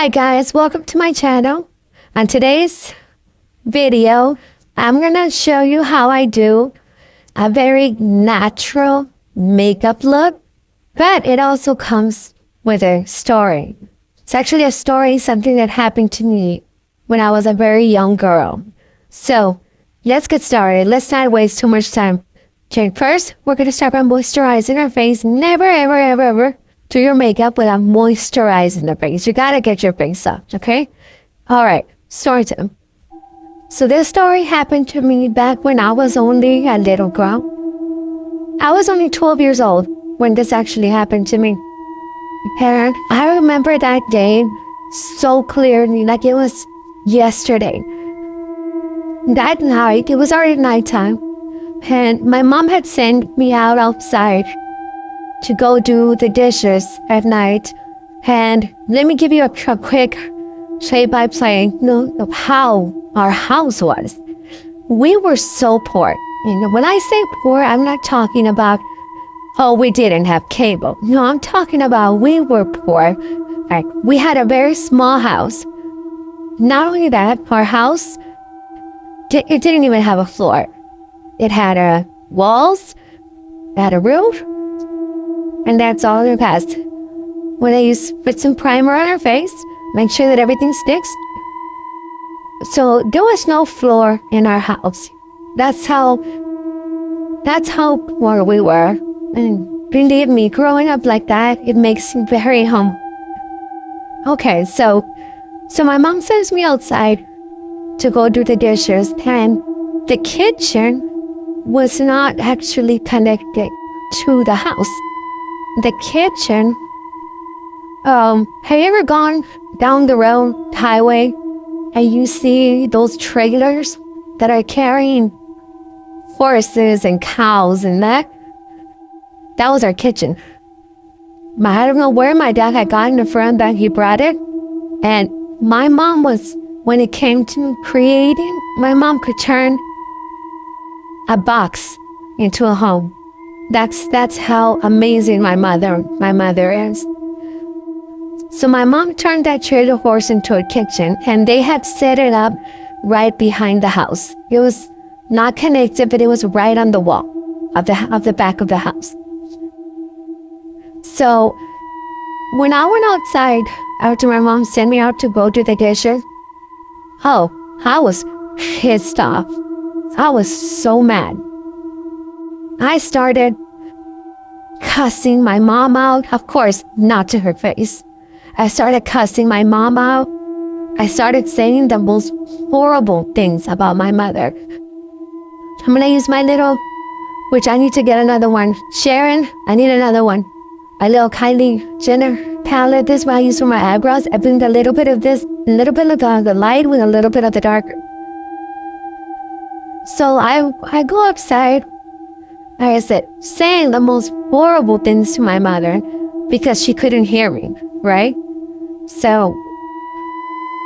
Hi guys, welcome to my channel. On today's video, I'm gonna show you how I do a very natural makeup look, but it also comes with a story. It's actually a story, something that happened to me when I was a very young girl. So let's get started. Let's not waste too much time. Okay, first, we're gonna start by moisturizing our face. Never, ever, ever, ever do your makeup without moisturizing the face. You gotta get your face up, okay? All right, story time. So this story happened to me back when I was only a little girl. I was only 12 years old when this actually happened to me. And I remember that day so clearly, like it was yesterday. That night, it was already nighttime, and my mom had sent me out outside to go do the dishes at night. And let me give you a quick play-by-play of how our house was. We were so poor. You know, when I say poor, I'm not talking about, oh, we didn't have cable. No, I'm talking about we were poor. Like, we had a very small house. Not only that, our house, it didn't even have a floor. It had walls, it had a roof, and that's all it has. When I put some primer on our face, make sure that everything sticks. So there was no floor in our house. That's how poor we were. And believe me, growing up like that, it makes me very humble. Okay, so my mom sends me outside to go do the dishes, and the kitchen was not actually connected to the house. The kitchen, have you ever gone down the road highway and you see those trailers that are carrying horses and cows and that? That was our kitchen. I don't know where my dad had gotten it from, that he brought it. And my mom was, when it came to creating, my mom could turn a box into a home. That's how amazing my mother is. So my mom turned that trailer horse into a kitchen, and they had set it up right behind the house. It was not connected, but it was right on the wall of the back of the house. So when I went outside after my mom sent me out to go do the dishes, oh, I was pissed off. I was so mad. I started cussing my mom out. Of course, not to her face. I started cussing my mom out. I started saying the most horrible things about my mother. I'm gonna use my little, which I need to get another one. Sharon, I need another one. A little Kylie Jenner palette. This is what I use for my eyebrows. I blend a little bit of this, a little bit of the light with a little bit of the dark. So I go outside, like I said, saying the most horrible things to my mother because she couldn't hear me, right? So,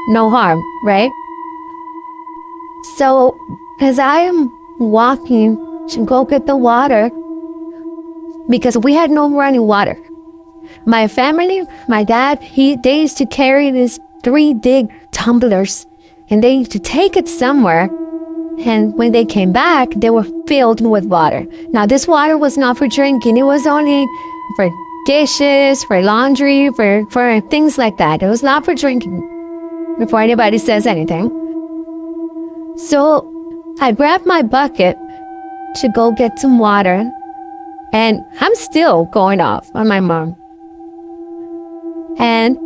no harm, right? So, as I am walking to go get the water, because we had no running water. My family, my dad, they used to carry these 3 big tumblers, and they used to take it somewhere. And when they came back, they were filled with water. Now, this water was not for drinking. It was only for dishes, for laundry, for things like that. It was not for drinking, before anybody says anything. So I grabbed my bucket to go get some water, and I'm still going off on my mom. And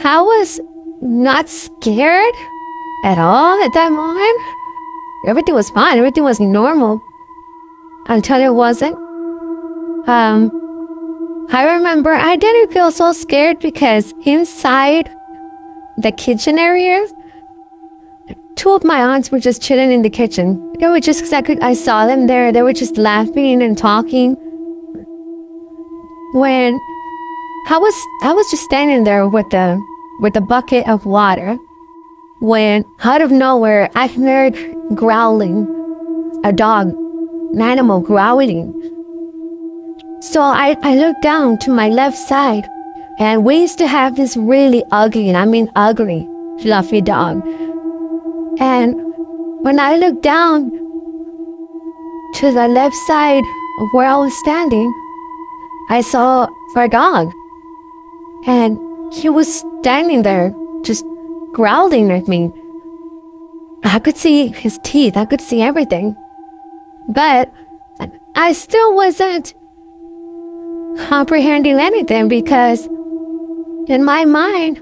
I was not scared at all at that moment. Everything was fine. Everything was normal until it wasn't. I remember I didn't feel so scared because inside the kitchen area, 2 of my aunts were just chilling in the kitchen. They were just, I saw them there. They were just laughing and talking. When I was just standing there with the bucket of water, when out of nowhere I heard growling, a dog, an animal growling. So I looked down to my left side And we used to have this really ugly, and I mean ugly, fluffy dog. And when I looked down to the left side of where I was standing, I saw our dog. And he was standing there, just growling at me. I could see his teeth, I could see everything. But I still wasn't comprehending anything, because in my mind,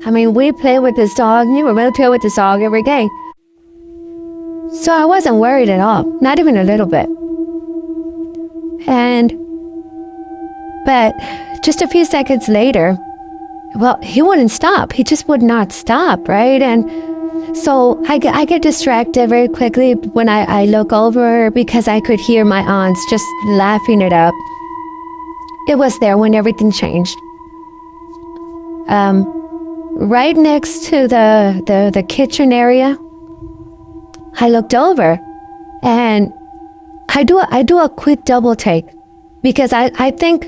I mean, we play with this dog, you were really play with this dog every day. So I wasn't worried at all, not even a little bit. But just a few seconds later, well, he wouldn't stop. He just would not stop, right? And so I get distracted very quickly when I look over, because I could hear my aunts just laughing it up. It was there when everything changed. Right next to the kitchen area, I looked over, and I do a quick double take, because I think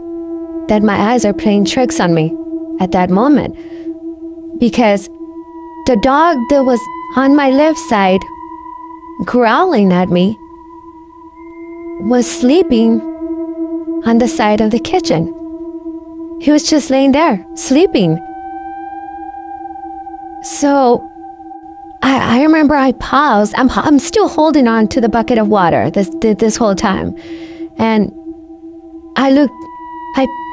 that my eyes are playing tricks on me at that moment, because the dog that was on my left side growling at me was sleeping on the side of the kitchen. He was just laying there, sleeping. So I remember I paused. I'm still holding on to the bucket of water this whole time. And I looked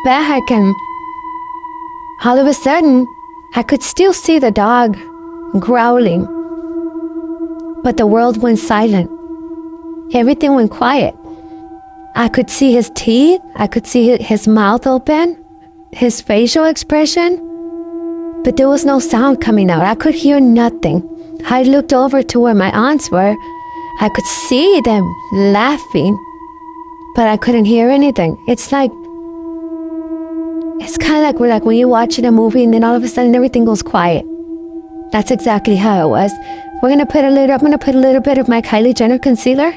back, and all of a sudden, I could still see the dog growling. But the world went silent. Everything went quiet. I could see his teeth. I could see his mouth open, his facial expression. But there was no sound coming out. I could hear nothing. I looked over to where my aunts were. I could see them laughing, but I couldn't hear anything. It's kind of like when you're watching a movie and then all of a sudden everything goes quiet. That's exactly how it was. I'm gonna put a little bit of my Kylie Jenner concealer,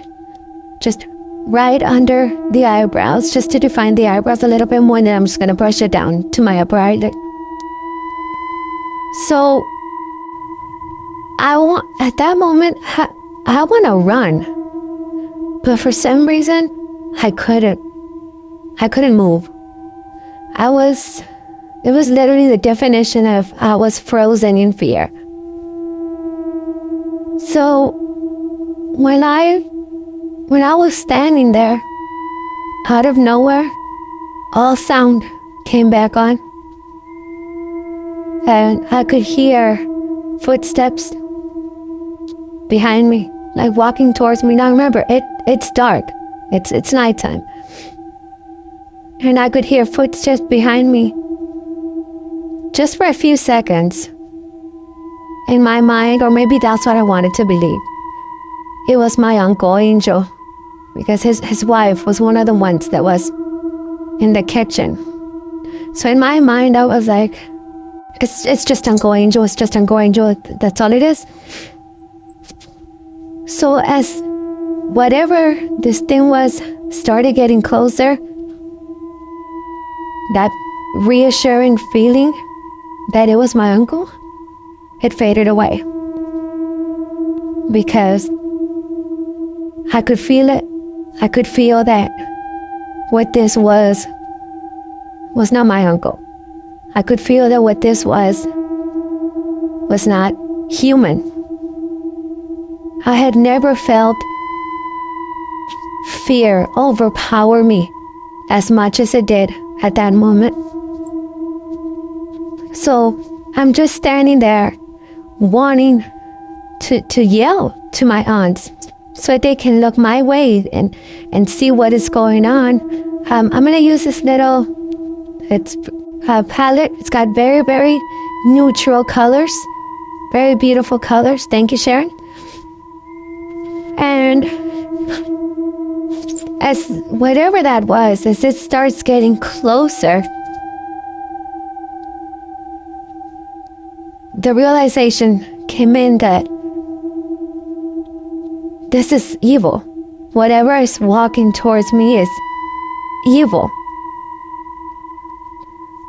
just right under the eyebrows, just to define the eyebrows a little bit more, and then I'm just gonna brush it down to my upper eyelid. So at that moment, I want to run, but for some reason, I couldn't move. It was literally the definition of I was frozen in fear. So when I was standing there, out of nowhere, all sound came back on. And I could hear footsteps behind me, like walking towards me. Now remember, it's dark. It's nighttime. And I could hear footsteps behind me. Just for a few seconds, in my mind, or maybe that's what I wanted to believe, it was my Uncle Angel, because his wife was one of the ones that was in the kitchen. So in my mind, I was like, it's just Uncle Angel, it's just Uncle Angel, that's all it is. So as whatever this thing was started getting closer, that reassuring feeling that it was my uncle, it faded away. Because I could feel it. I could feel that what this was not my uncle. I could feel that what this was not human. I had never felt fear overpower me as much as it did at that moment. So I'm just standing there wanting to yell to my aunts so that they can look my way and see what is going on. I'm going to use this little palette. It's got very, very neutral colors, very beautiful colors. Thank you, Sharon. And as whatever that was, as it starts getting closer, the realization came in that this is evil. Whatever is walking towards me is evil.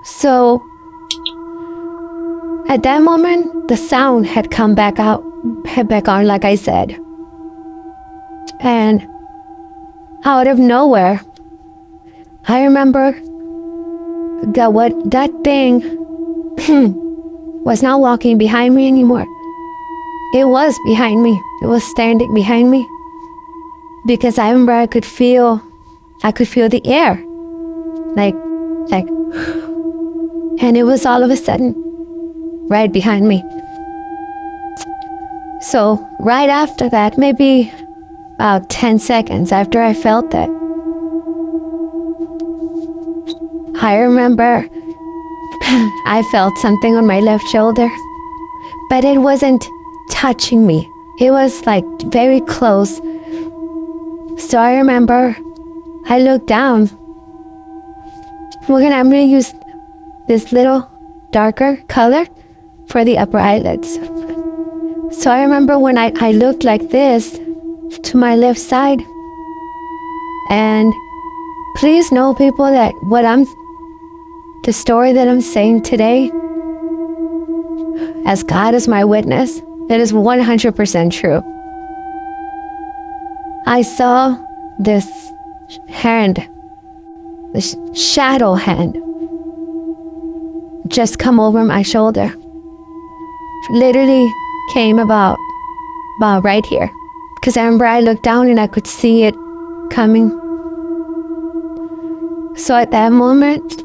So at that moment, the sound had come back on, like I said. And out of nowhere, I remember that thing was not walking behind me anymore. It was behind me. It was standing behind me. Because I remember I could feel the air. Like, and it was all of a sudden right behind me. So right after that, maybe about 10 seconds after I felt that, I remember I felt something on my left shoulder, but it wasn't touching me. It was like very close. So I remember I looked down. I'm gonna use this little darker color for the upper eyelids. So I remember when I looked like this to my left side. And please know, people, that the story that I'm saying today, as God is my witness, it is 100% true. I saw this hand, this shadow hand, just come over my shoulder. Literally came about right here. Because I remember I looked down and I could see it coming. So at that moment,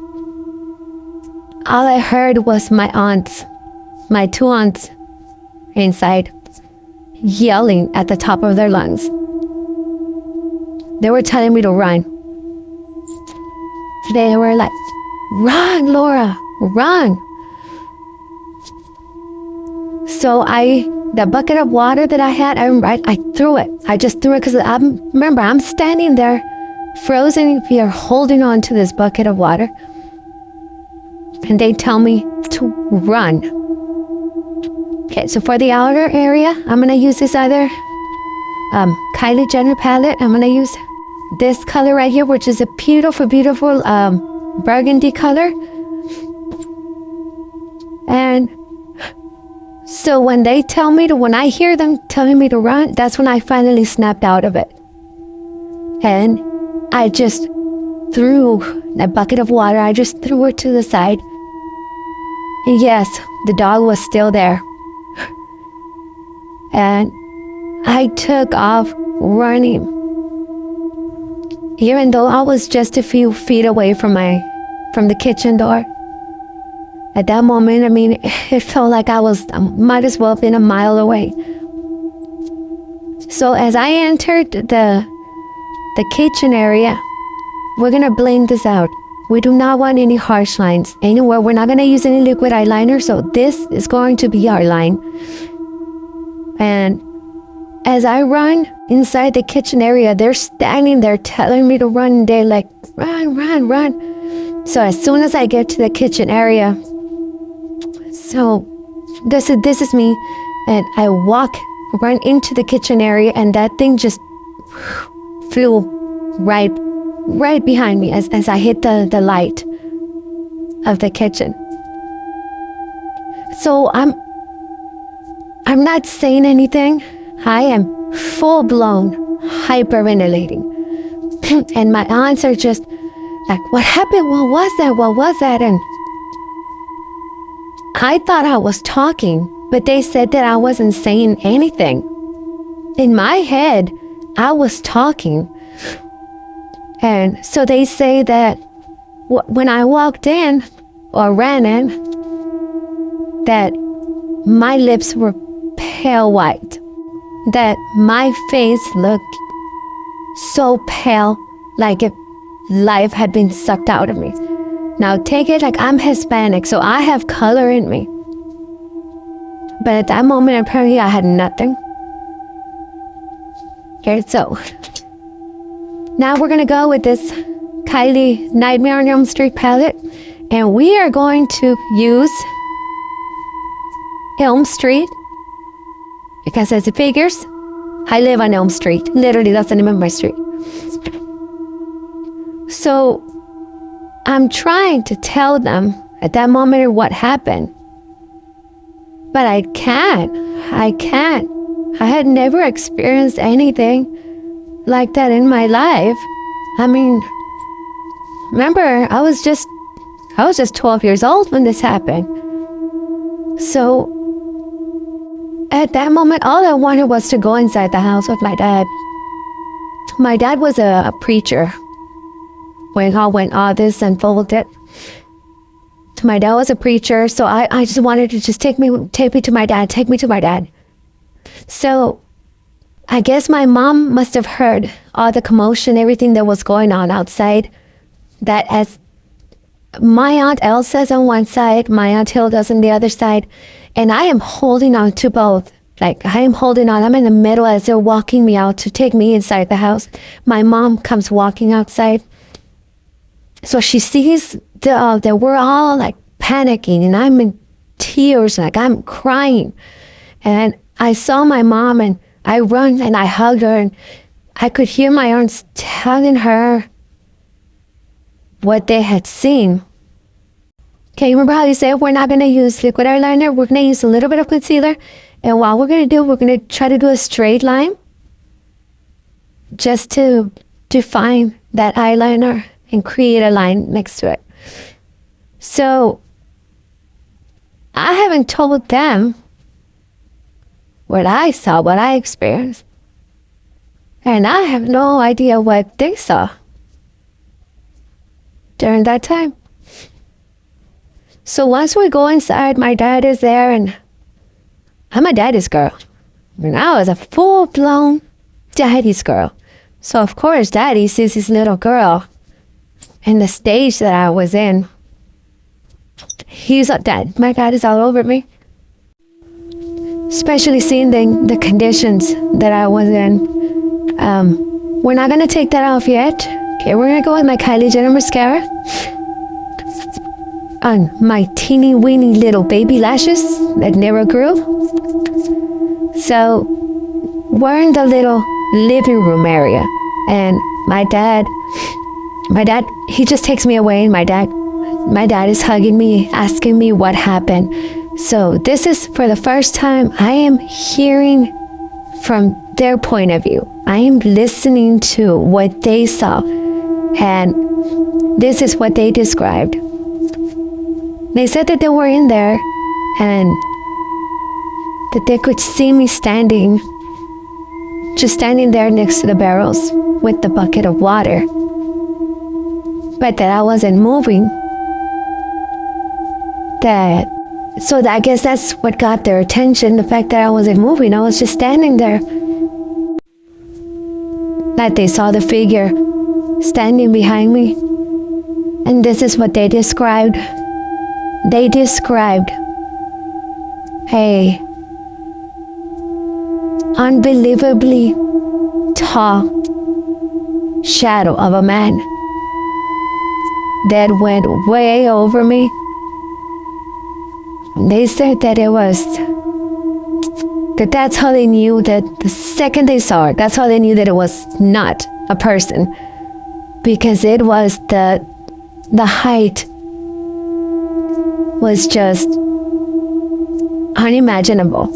all I heard was my two aunts inside, yelling at the top of their lungs. They were telling me to run. They were like, "Run, Laura, run." So the bucket of water that I had, I threw it. I just threw it because remember, I'm standing there, frozen in fear, holding on to this bucket of water. And they tell me to run. Okay, so for the outer area, I'm going to use this other Kylie Jenner palette. I'm going to use this color right here, which is a beautiful, beautiful burgundy color. And so when I hear them telling me to run, that's when I finally snapped out of it. And I just threw that bucket of water, I just threw it to the side. And yes, the dog was still there. And I took off running. Even though I was just a few feet away from the kitchen door. At that moment, it felt like I might as well have been a mile away. So as I entered the kitchen area, we're gonna blend this out. We do not want any harsh lines anywhere. We're not gonna use any liquid eyeliner, so this is going to be our line. And as I run inside the kitchen area, they're standing there telling me to run. They're like, "Run, run, run." So as soon as I get to the kitchen area, so this is me, and I run into the kitchen area, and that thing just flew right behind me as I hit the light of the kitchen. So I'm not saying anything. I am full-blown hyperventilating. And my aunts are just like, "What happened? What was that? What was that?" And I thought I was talking, but they said that I wasn't saying anything. In my head, I was talking. And so they say that when I walked in or ran in, that my lips were pale white, that my face looked so pale, like if life had been sucked out of me. Now take it like I'm Hispanic, so I have color in me. But at that moment, apparently I had nothing. Okay, so now we're gonna go with this Kylie Nightmare on Elm Street palette, and we are going to use Elm Street because, as it figures, I live on Elm Street. Literally, that's the name of my street. So I'm trying to tell them at that moment or what happened. But I can't. I had never experienced anything like that in my life. I mean, remember, I was just 12 years old when this happened. So at that moment, all I wanted was to go inside the house with my dad. My dad was a preacher when all this unfolded. My dad was a preacher, so I just wanted to just take me to my dad. So I guess my mom must have heard all the commotion, everything that was going on outside. That as my Aunt Elsa's on one side, my Aunt Hilda's on the other side, and I am holding on to both. Like, I am holding on. I'm in the middle as they're walking me out to take me inside the house. My mom comes walking outside. So she sees that we're all like panicking, and I'm in tears, like I'm crying. And I saw my mom, and I run and I hugged her, and I could hear my aunts telling her what they had seen. Okay, remember how you said we're not going to use liquid eyeliner? We're going to use a little bit of concealer. And what we're going to do, we're going to try to do a straight line just to define that eyeliner and create a line next to it. So I haven't told them what I saw, what I experienced. And I have no idea what they saw during that time. So once we go inside, my dad is there, and I'm a daddy's girl. And I was a full-blown daddy's girl. So of course, daddy sees his little girl in the stage that I was in. My dad is all over me. Especially seeing the conditions that I was in. We're not going to take that off yet. Okay, we're going to go with my Kylie Jenner mascara on my teeny weeny little baby lashes that never grew. So we're in the little living room area, and my dad, he just takes me away, and my dad is hugging me, asking me what happened. So this is for the first time I am hearing from their point of view. I am listening to what they saw, and this is what they described. They said that they were in there and that they could see me just standing there next to the barrels with the bucket of water, but that I wasn't moving. So I guess that's what got their attention, the fact that I wasn't moving. I was just standing there. That they saw the figure standing behind me. And this is what they described. They described a unbelievably tall shadow of a man that went way over me. They said that that's how they knew that the second they saw it, that's how they knew that it was not a person, because it was the height was just unimaginable.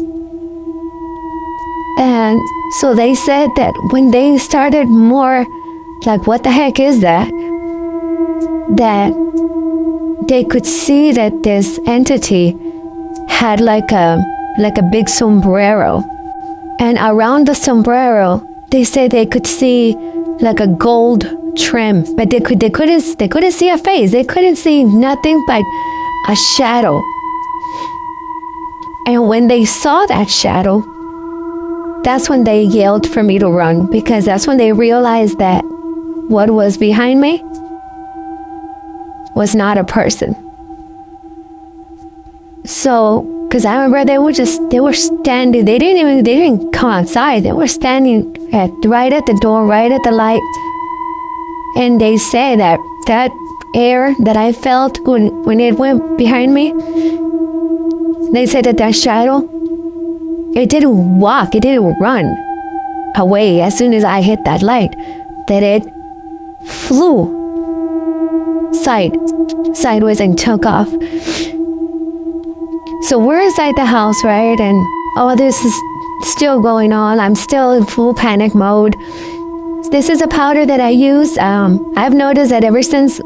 And so they said that when they started more like, what the heck is that? That they could see that this entity had like a big sombrero. And around the sombrero, they said they could see like a gold trim, but they couldn't see a face. They couldn't see nothing but a shadow. And when they saw that shadow, that's when they yelled for me to run, because that's when they realized that what was behind me was not a person. So, because I remember they were standing, they didn't come outside. They were standing right at the door, right at the light. And they say that air that I felt when it went behind me, they said that shadow, it didn't walk, it didn't run away as soon as I hit that light, that it flew sideways and took off. So we're inside the house, right? And all this is still going on. I'm still in full panic mode. This is a powder that I use. I've noticed that ever since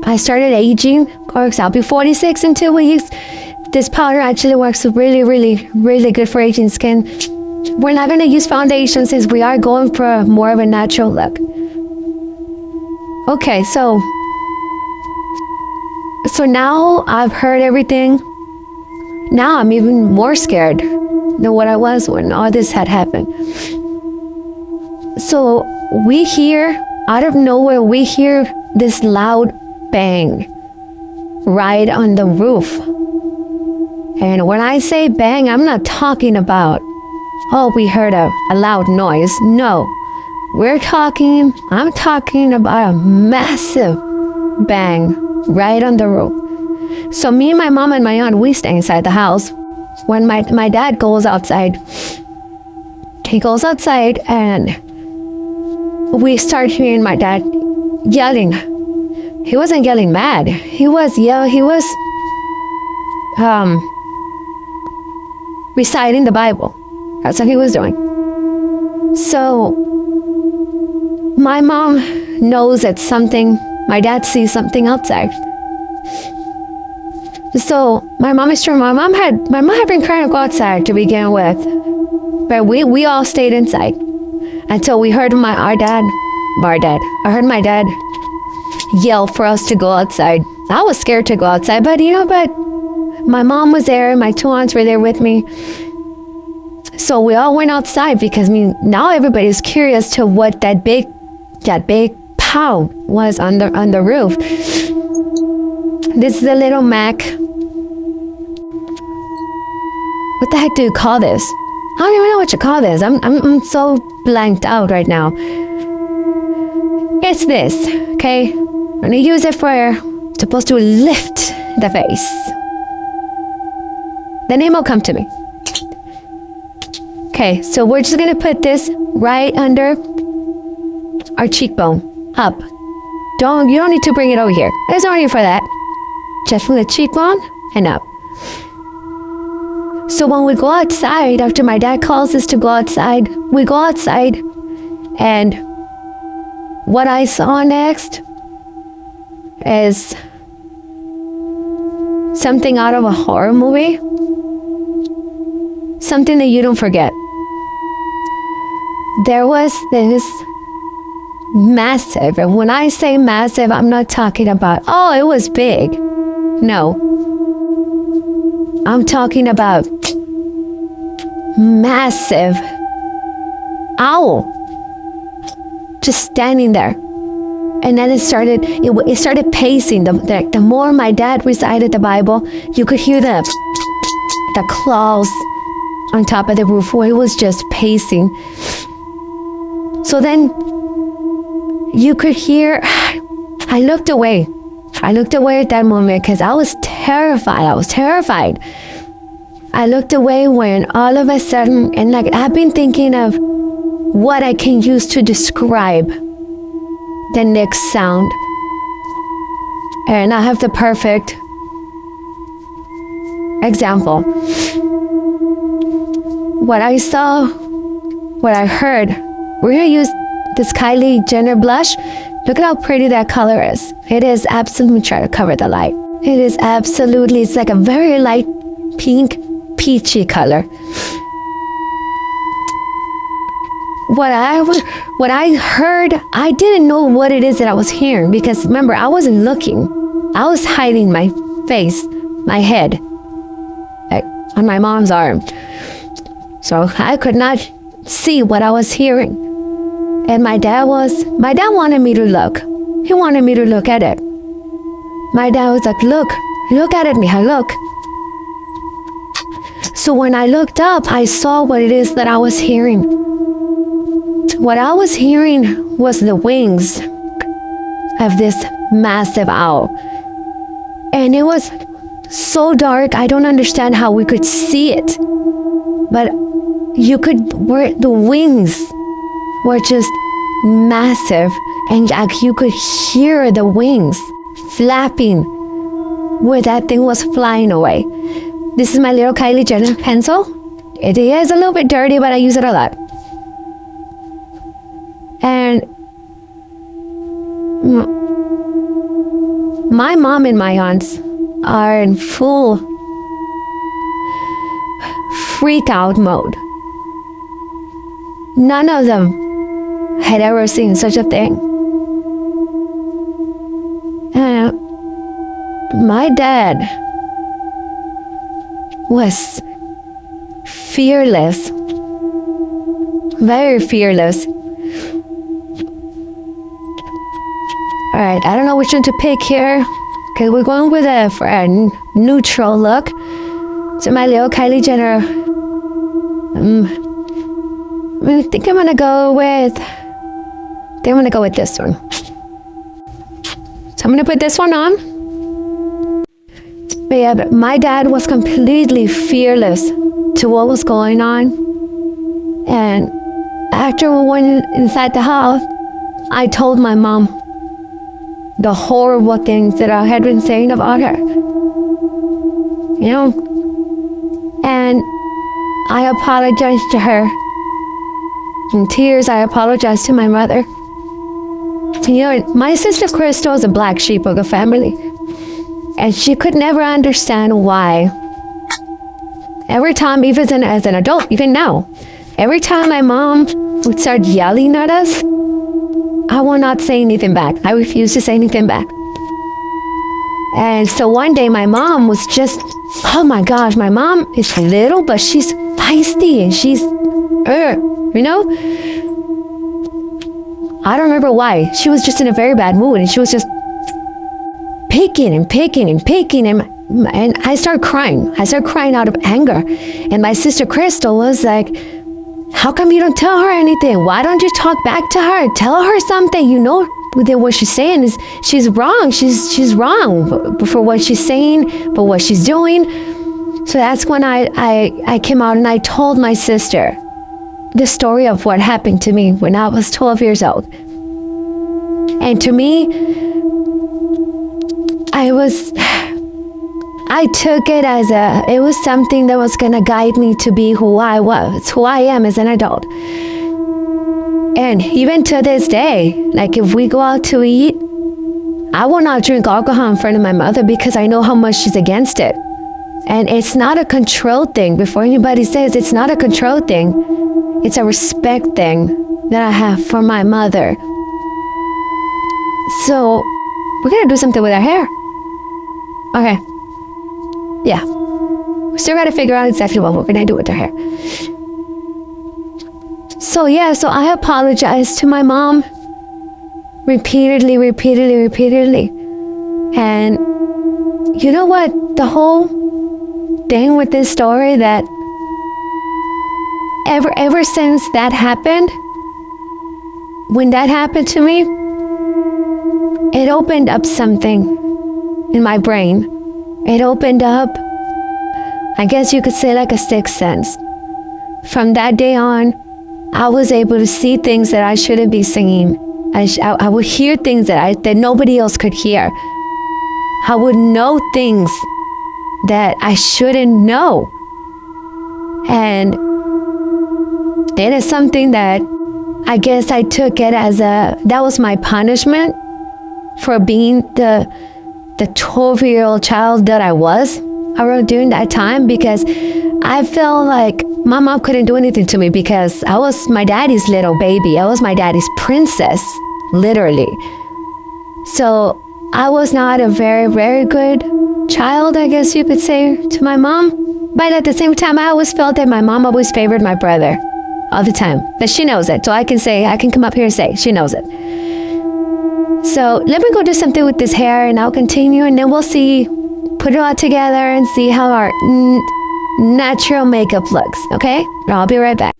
I started aging, of course, I'll be 46 in 2 weeks. This powder actually works really, really, really good for aging skin. We're not going to use foundation since we are going for more of a natural look. Okay, so now I've heard everything. Now I'm even more scared than what I was when all this had happened. So we hear, out of nowhere, we hear this loud bang right on the roof. And when I say bang, I'm not talking about, oh, we heard a loud noise. No, I'm talking about a massive bang right on the roof. So me, my mom, and my aunt, we stay inside the house. When my dad goes outside, he goes outside and we start hearing my dad yelling. He wasn't yelling mad. He was reciting the Bible. That's what he was doing. So my mom knows that my dad sees something outside. So my mom had been trying to go outside to begin with, but we all stayed inside until we heard I heard my dad yell for us to go outside. I was scared to go outside, but my mom was there, my 2 aunts were there with me. So we all went outside because now everybody's curious to what that big pound was on the roof. This is a little Mac. What the heck do you call this? I don't even know what you call this. I'm so blanked out right now. It's this, okay? I'm gonna use it supposed to lift the face. The name will come to me. Okay, so we're just gonna put this right under our cheekbone, up. You don't need to bring it over here. There's no need for that. Just from the cheekbone and up. So when we go outside, after my dad calls us to go outside, we go outside, and what I saw next is something out of a horror movie. Something that you don't forget. There was this massive, and when I say massive, I'm not talking about, oh, it was big. No. I'm talking about massive owl just standing there. And then it started pacing. The more my dad recited the Bible, you could hear the claws on top of the roof where it was just pacing. So then you could hear, I looked away at that moment because I was terrified. I looked away when all of a sudden, and I've been thinking of what I can use to describe the next sound. And I have the perfect example. What I saw, what I heard, we're gonna use this Kylie Jenner blush. Look at how pretty that color is. It is absolutely, try to cover the light. It is absolutely, it's like a very light pink, peachy color. What I heard, I didn't know what it is that I was hearing because remember, I wasn't looking. I was hiding my face, my head, on my mom's arm. So I could not see what I was hearing. And my dad wanted me to look. He wanted me to look at it. My dad was like, look at it, Mija, look. So when I looked up, I saw what it is that I was hearing. What I was hearing was the wings of this massive owl. And it was so dark, I don't understand how we could see it. But the wings were just massive, and you could hear the wings flapping where that thing was flying away. This is my little Kylie Jenner pencil. It is a little bit dirty, but I use it a lot. And my mom and my aunts are in full freak out mode. None of them had ever seen such a thing. And my dad was fearless, very fearless. All right, I don't know which one to pick here, because we're going with for a neutral look. So my little Kylie Jenner. I think I'm gonna go with this one. So I'm gonna put this one on. But yeah, but my dad was completely fearless to what was going on. And after we went inside the house, I told my mom the horrible things that I had been saying about her. You know? And I apologized to her. In tears, I apologized to my mother. You know, my sister Crystal is a black sheep of the family. And she could never understand why. Every time, even as an adult, even now, every time my mom would start yelling at us, I will not say anything back. I refuse to say anything back. And so one day my mom was just, oh my gosh, my mom is little, but she's feisty and she's, you know? I don't remember why. She was just in a very bad mood and she was just picking and picking and picking. And I started crying. I started crying out of anger. And my sister Crystal was like, how come you don't tell her anything? Why don't you talk back to her? Tell her something. You know what she's saying is she's wrong. She's wrong for what she's saying, for what she's doing. So that's when I came out and I told my sister the story of what happened to me when I was 12 years old. And to me, I took it as it was something that was going to guide me to be who I was, who I am as an adult. And even to this day, like if we go out to eat, I will not drink alcohol in front of my mother because I know how much she's against it. And it's not a control thing. Before anybody says it's not a control thing, it's a respect thing that I have for my mother. So we're going to do something with our hair. Okay. Yeah. We still got to figure out exactly what we're going to do with her hair. So yeah, so I apologized to my mom repeatedly. And you know what? The whole thing with this story that ever since that happened, when that happened to me, it opened up something in my brain. It opened up, I guess you could say, like a sixth sense. From that day on, I was able to see things that I shouldn't be seeing. I would hear things that nobody else could hear. I would know things that I shouldn't know. And it is something that I guess I took it as that was my punishment for being the 12-year-old child that I was around during that time, because I felt like my mom couldn't do anything to me because I was my daddy's little baby. I was my daddy's princess, literally. So I was not a very, very good child, I guess you could say, to my mom. But at the same time, I always felt that my mom always favored my brother all the time. But she knows it. So I can come up here and say, she knows it. So let me go do something with this hair and I'll continue, and then we'll see, put it all together and see how our natural makeup looks, okay? I'll be right back.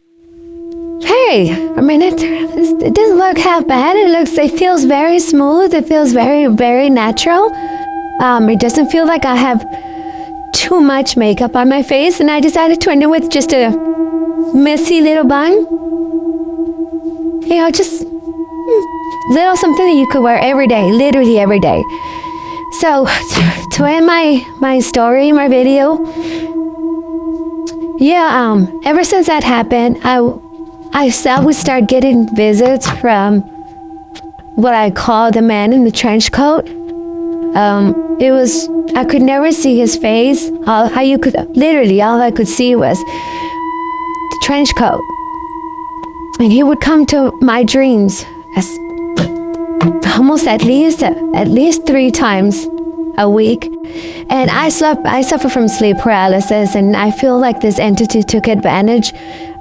Hey, I mean, it doesn't look half bad. It feels very smooth. It feels very, very natural. It doesn't feel like I have too much makeup on my face, and I decided to end it with just a messy little bun. You know, just little something that you could wear every day, literally every day. So to end my story, my video, ever since that happened, I would start getting visits from what I call the man in the trench coat. I could never see his face. All I could see was the trench coat. And he would come to my dreams almost at least 3 times a week. And I suffer from sleep paralysis, and I feel like this entity took advantage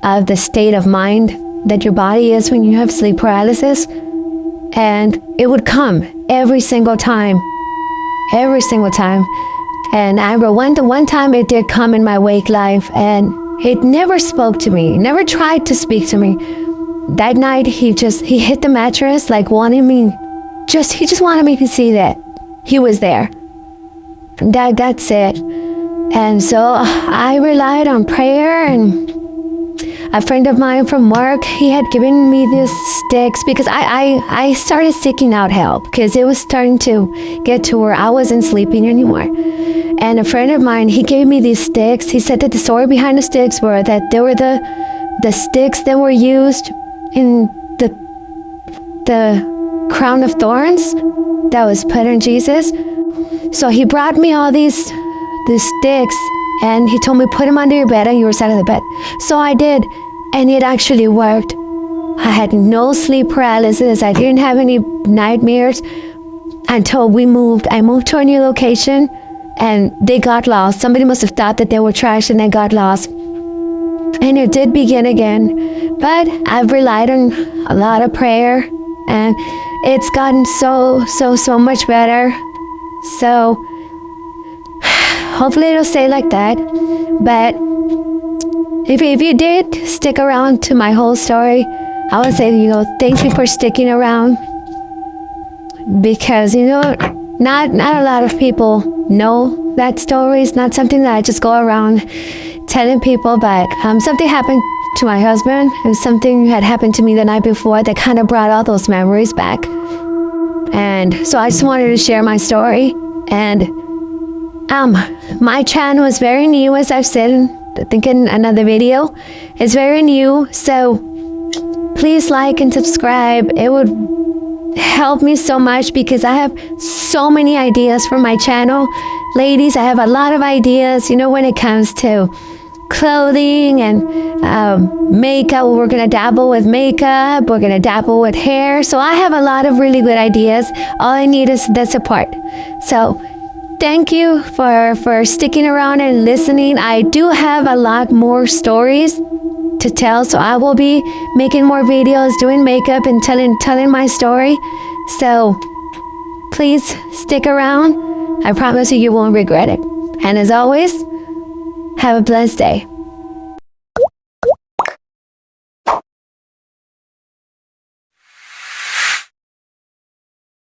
of the state of mind that your body is when you have sleep paralysis. And it would come every single time. And I remember one time it did come in my wake life, and it never spoke to me, never tried to speak to me. That night he hit the mattress like he just wanted me to see that he was there. That's it. And so I relied on prayer, and a friend of mine from work, he had given me these sticks because I started seeking out help because it was starting to get to where I wasn't sleeping anymore. And a friend of mine, he gave me these sticks. He said that the story behind the sticks were that they were the sticks that were used in the crown of thorns that was put on Jesus. So he brought me all these sticks, and he told me, put them under your bed on your side of the bed. So I did, and it actually worked. I had no sleep paralysis. I didn't have any nightmares until we moved. I moved to a new location, and they got lost. Somebody must have thought that they were trash, and they got lost. And it did begin again. But I've relied on a lot of prayer, and it's gotten so much better. So hopefully it'll stay like that. But if you did stick around to my whole story, I would say, thank you for sticking around, because not a lot of people know that story. It's not something that I just go around telling people, but something happened to my husband, and something had happened to me the night before that kind of brought all those memories back. And so I just wanted to share my story. And my channel is very new, as I've said, I think in another video. It's very new, so please like and subscribe. It would help me so much because I have so many ideas for my channel. Ladies, I have a lot of ideas, when it comes to clothing and makeup. We're gonna dabble with makeup, we're gonna dabble with hair. So I have a lot of really good ideas. All I need is the support. So thank you for sticking around and listening. I do have a lot more stories to tell, so I will be making more videos, doing makeup and telling my story. So please stick around. I promise you won't regret it. And as always, have a blessed day.